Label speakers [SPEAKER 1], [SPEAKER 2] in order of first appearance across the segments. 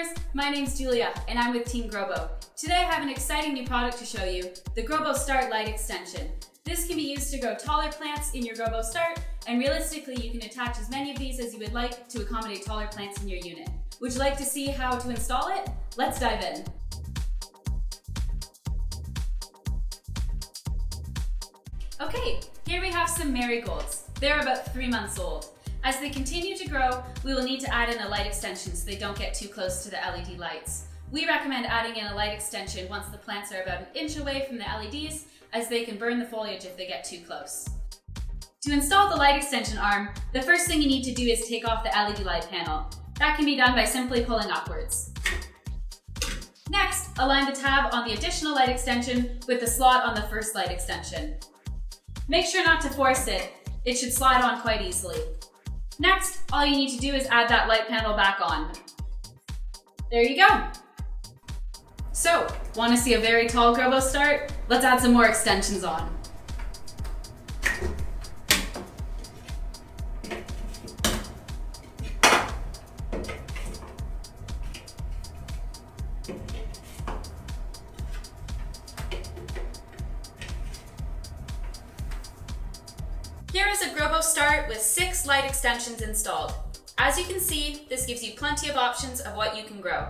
[SPEAKER 1] growers, my name's Julia and I'm with Team Grobo. Today I have an exciting new product to show you, the Grobo Start light extension. This can be used to grow taller plants in your Grobo Start, and realistically you can attach as many of these as you would like to accommodate taller plants in your unit. Would you like to see how to install it? Let's dive in. Okay, here we have some marigolds. They're about 3 months old. As they continue to grow, we will need to add in a light extension so they don't get too close to the LED lights. We recommend adding in a light extension once the plants are about an inch away from the LEDs, as they can burn the foliage if they get too close. To install the light extension arm, the first thing you need to do is take off the LED light panel. That can be done by simply pulling upwards. Next, align the tab on the additional light extension with the slot on the first light extension. Make sure not to force it. It should slide on quite easily. Next, all you need to do is add that light panel back on. There you go. So, want to see a very tall Grobo Start? Let's add some more extensions on. Here is a Grobo Start with 6 light extensions installed. As you can see, this gives you plenty of options of what you can grow.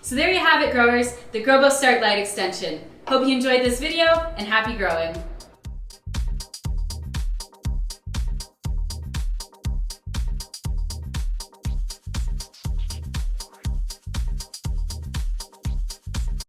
[SPEAKER 1] So there you have it, growers, the Grobo Start light extension. Hope you enjoyed this video and happy growing.